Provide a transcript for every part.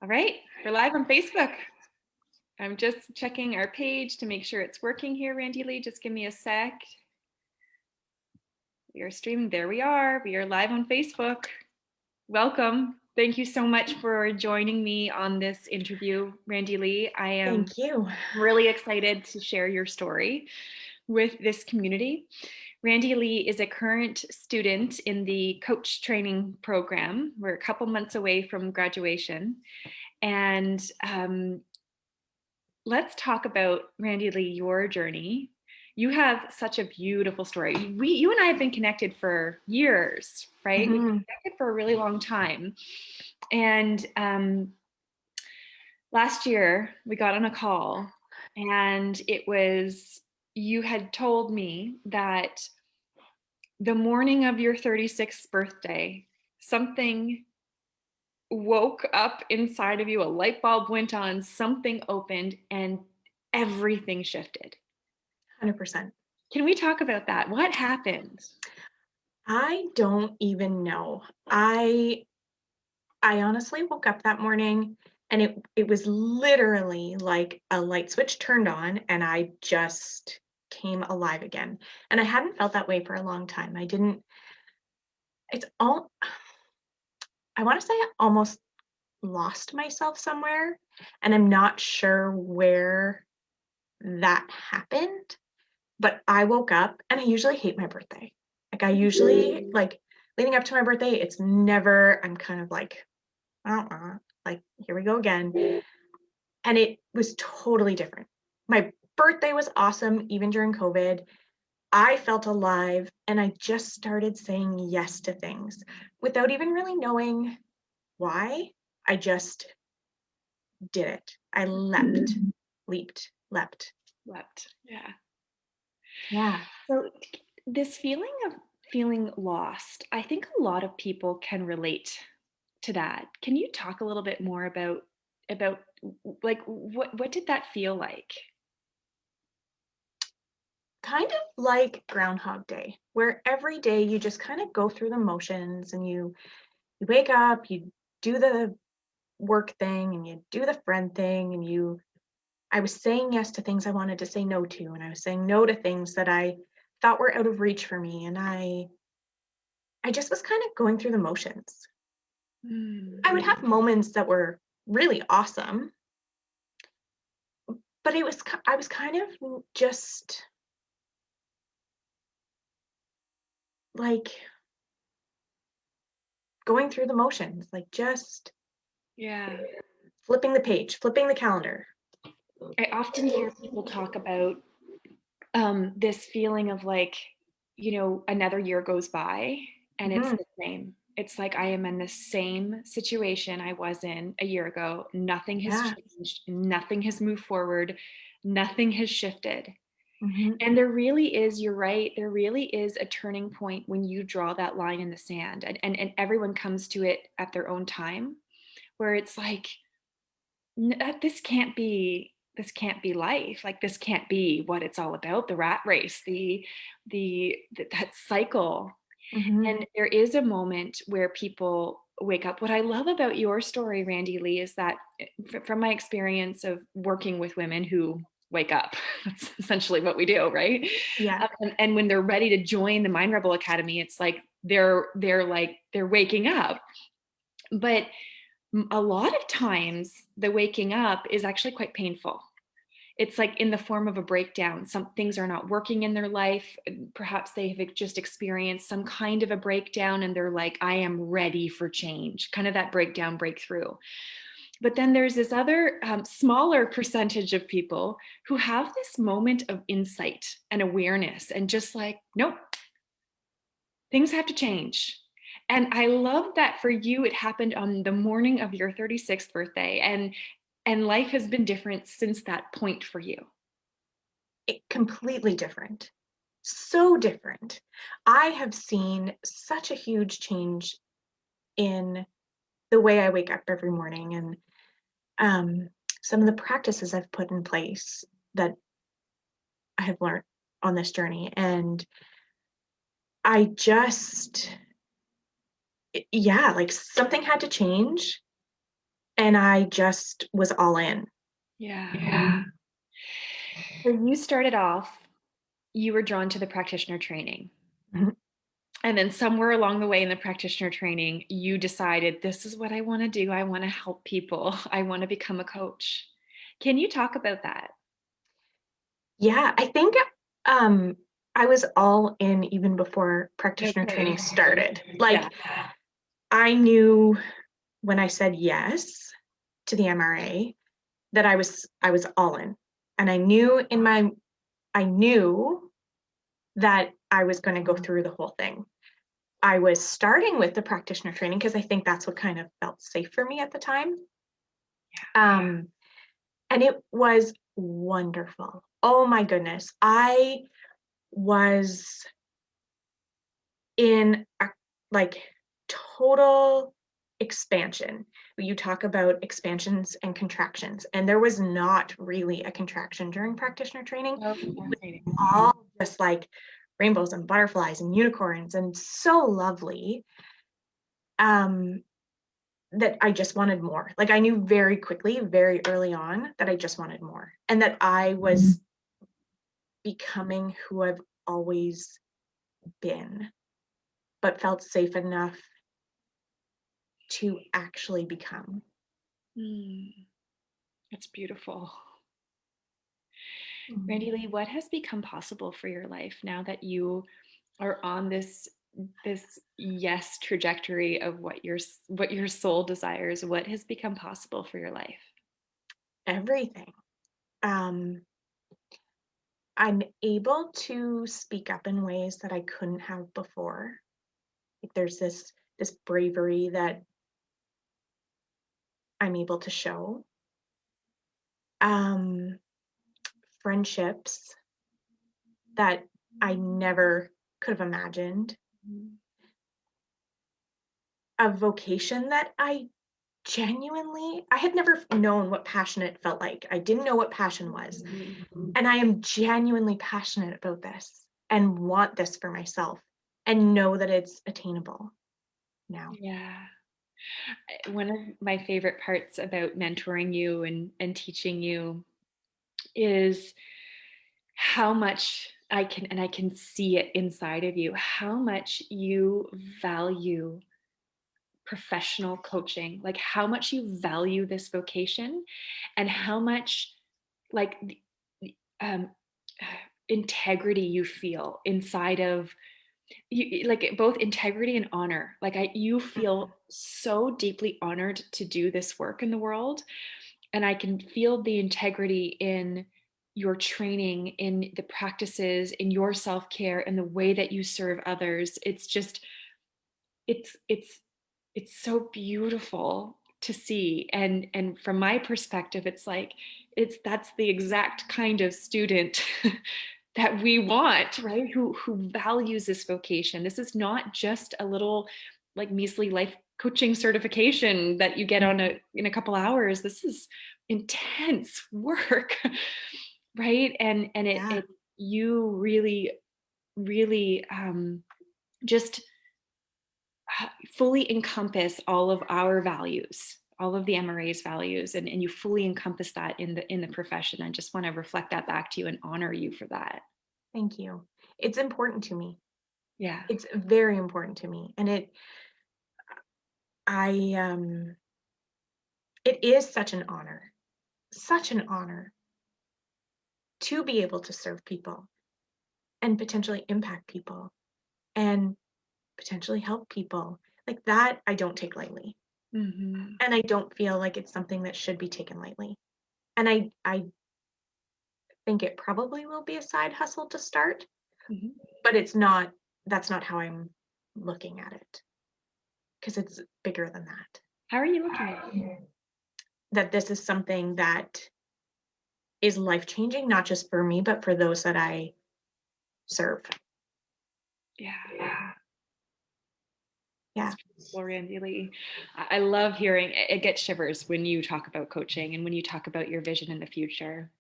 All right, we're live on Facebook. I'm just checking our page to make sure it's working here, Randi-Lee. Just give me a sec. We are streaming. There we are. We are live on Facebook. Welcome. Thank you so much for joining me on this interview, Randi-Lee. I am Thank you. really excited to share your story with this community. Randi-Lee is a current student in the coach training program. We're a couple months away from graduation. And let's talk about, Randi-Lee, your journey. You have such a beautiful story. You and I have been connected for years, right? We've been connected for a really long time. And last year we got on a call, and you had told me that the morning of your 36th birthday, something woke up inside of you, a light bulb went on, something opened, and everything shifted. 100%. Can we talk about that? What happened? I don't even know. I honestly woke up that morning and it was literally like a light switch turned on and I just came alive again. And I hadn't felt that way for a long time. It's all I want to say I almost lost myself somewhere and I'm not sure where that happened, but I woke up and I usually hate my birthday. I usually leading up to my birthday, it's never, I'm kind of like, like, here we go again. And it was totally different. My birthday was awesome, even during COVID. I felt alive and I just started saying yes to things without even really knowing why. I just did it. I leaped. Wept. Yeah. Yeah. So this feeling of feeling lost, I think a lot of people can relate to that. Can you talk a little bit more about like what did that feel like? Kind of like Groundhog Day, where every day you just kind of go through the motions and you wake up, you do the work thing and you do the friend thing and I was saying yes to things I wanted to say no to and I was saying no to things that I thought were out of reach for me and I just was kind of going through the motions. I would have moments that were really awesome, but I was kind of just like going through the motions, like just Yeah. flipping the page, flipping the calendar. I often hear people talk about this feeling of like, another year goes by and it's Mhm. the same. It's like I am in the same situation I was in a year ago. Nothing has Yeah. changed, nothing has moved forward, nothing has shifted. Mhm. And there really is, you're right, there really is a turning point when you draw that line in the sand, and everyone comes to it at their own time, where it's like, this can't be life. Like, this can't be what it's all about, the rat race, that cycle. Mhm. And there is a moment where people wake up. What I love about your story, Randi-Lee, is that from my experience of working with women who wake up, that's essentially what we do, right? Yeah. And when they're ready to join the Mind Rebel Academy, it's like they're waking up. But a lot of times the waking up is actually quite painful. It's like in the form of a breakdown. Some things are not working in their life. Perhaps they have just experienced some kind of a breakdown and they're like, I am ready for change, kind of that breakdown, breakthrough. But then there's this other smaller percentage of people who have this moment of insight and awareness and just like, nope, things have to change. And I love that for you, it happened on the morning of your 36th birthday. And life has been different since that point for you. Completely different. So different. I have seen such a huge change in the way I wake up every morning and some of the practices I've put in place that I have learned on this journey. And I just, yeah, like something had to change and I just was all in. Yeah. So you started off, you were drawn to the practitioner training. Mhm. And then somewhere along the way in the practitioner training, you decided, this is what I want to do. I want to help people. I want to become a coach. Can you talk about that? Yeah, I think um, I was all in even before practitioner training Okay. started. Yeah. Like, I knew when I said yes to the MRA that I was all in. And I knew that I was going to go through the whole thing. I was starting with the practitioner training because I think that's what kind of felt safe for me at the time. Um, and it was wonderful. Oh my goodness. I was in a like total expansion. You talk about expansions and contractions, and there was not really a contraction during practitioner training. Oh, It was fascinating. all just like rainbows and butterflies and unicorns and so lovely. Um, that I just wanted more. Like I knew very quickly, very early on, that I just wanted more and that I was becoming who I've always been, but felt safe enough to actually become. Mm, that's beautiful. Mhm. Randi-Lee, what has become possible for your life now that you are on this yes trajectory of what your soul desires? What has become possible for your life? Everything. Um, I'm able to speak up in ways that I couldn't have before. Like there's this bravery that I'm able to show. Um, Friendships that I never could have imagined. A vocation that I had never known what passionate felt like. I didn't know what passion was. And I am genuinely passionate about this and want this for myself and know that it's attainable now. Yeah. One of my favorite parts about mentoring you and teaching you is how much I can see it inside of you, how much you value professional coaching, like how much you value this vocation and how much like um, integrity you feel inside of you, like both integrity and honor. Like you feel so deeply honored to do this work in the world, and I can feel the integrity in your training, in the practices, in your self-care, and the way that you serve others. It's just it's it's it's so beautiful to see. And from my perspective, it's like that's the exact kind of student that we want, right? Who values this vocation. This is not just a little like measly life coaching certification that you get on in a couple hours. This is intense work. Right? And Yeah. it you really really just fully encompass all of our values, all of the MRA's values, and you fully encompass that in the profession. I just want to reflect that back to you and honor you for that. Thank you. It's important to me. Yeah. It's very important to me. And I, it is such an honor to be able to serve people and potentially impact people and potentially help people. Like that, I don't take lightly. Mm-hmm. And I don't feel like it's something that should be taken lightly. And I think it probably will be a side hustle to start, Mm-hmm. but it's not, that's not how I'm looking at it because it's bigger than that. How are you looking at it? That this is something that is life changing, not just for me, but for those that I serve. Yeah. Yeah. It's beautiful, Randi-Lee. I love hearing it gets shivers when you talk about coaching and when you talk about your vision in the future.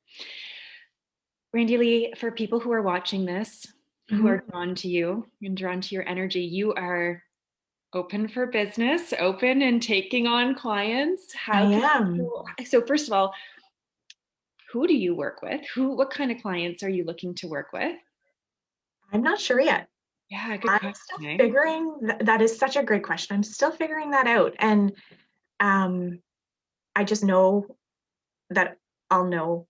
Randi-Lee, for people who are watching this, who Mhm. are drawn to you and drawn to your energy, you are open for business, open and taking on clients. I How can am. people, so first of all, who do you work with? What kind of clients are you looking to work with? I'm not sure yet. Yeah, good I'm question. still Eh? figuring that is such a great question. I'm still figuring that out. And um, I just know that I'll know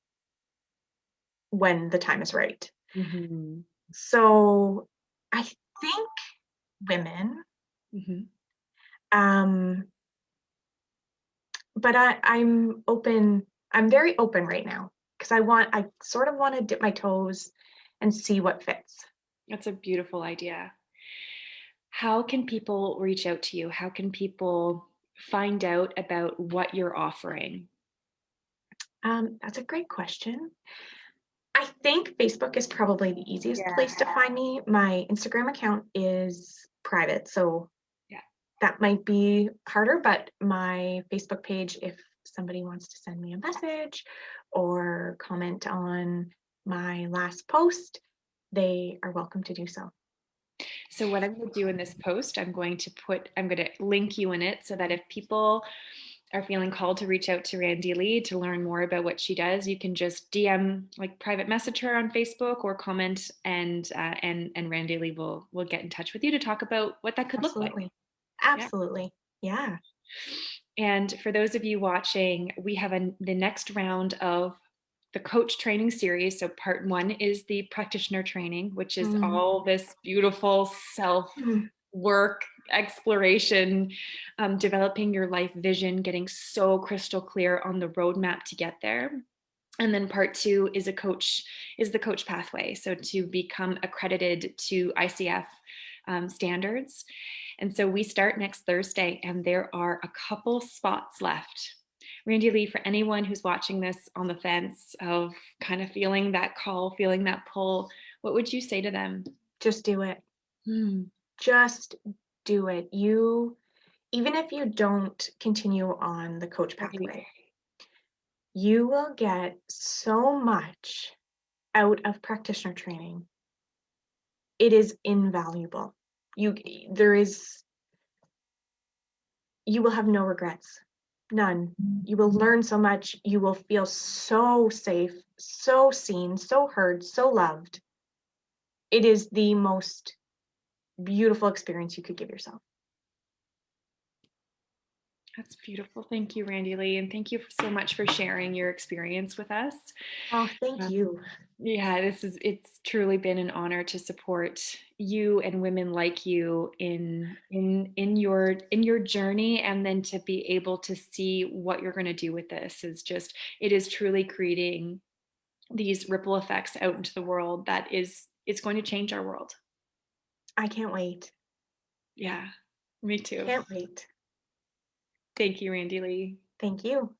when the time is right. Mhm. So I think women, Mhm. um, but I'm open. I'm very open right now because I sort of want to dip my toes and see what fits. That's a beautiful idea. How can people reach out to you? How can people find out about what you're offering? That's a great question. I think Facebook is probably the easiest Yeah, place to find me. My Instagram account is private, so yeah. that might be harder, but my Facebook page, if somebody wants to send me a message or comment on my last post, they are welcome to do so. So what I'm going to do in this post, I'm going to link you in it so that if people are feeling called to reach out to Randi-Lee to learn more about what she does, you can just DM, like private message her on Facebook or comment, and Randi-Lee will get in touch with you to talk about what that could look like. Absolutely. Yeah. Absolutely. Yeah. And for those of you watching, we have the next round of the coach training series. So part one is the practitioner training, which is Mm, all this beautiful self mm. work, exploration, developing your life vision, getting so crystal clear on the roadmap to get there. And then part two is the coach pathway. So to become accredited to ICF standards. And so we start next Thursday, and there are a couple spots left. Randi-Lee, for anyone who's watching this on the fence of kind of feeling that call, feeling that pull, what would you say to them? Just do it. Hmm. Just do it. Even if you don't continue on the coach Right. pathway, you will get so much out of practitioner training. It is invaluable. You there is you will have no regrets. None. You will learn so much. You will feel so safe, so seen, so heard, so loved. It is the most beautiful experience you could give yourself. That's beautiful. Thank you, Randi-Lee. And thank you so much for sharing your experience with us. Oh, thank you. Yeah, it's truly been an honor to support you and women like you in your journey, and then to be able to see what you're going to do with this it is truly creating these ripple effects out into the world that is it's going to change our world. I can't wait. Yeah, me too. Can't wait. Thank you, Randi-Lee. Thank you.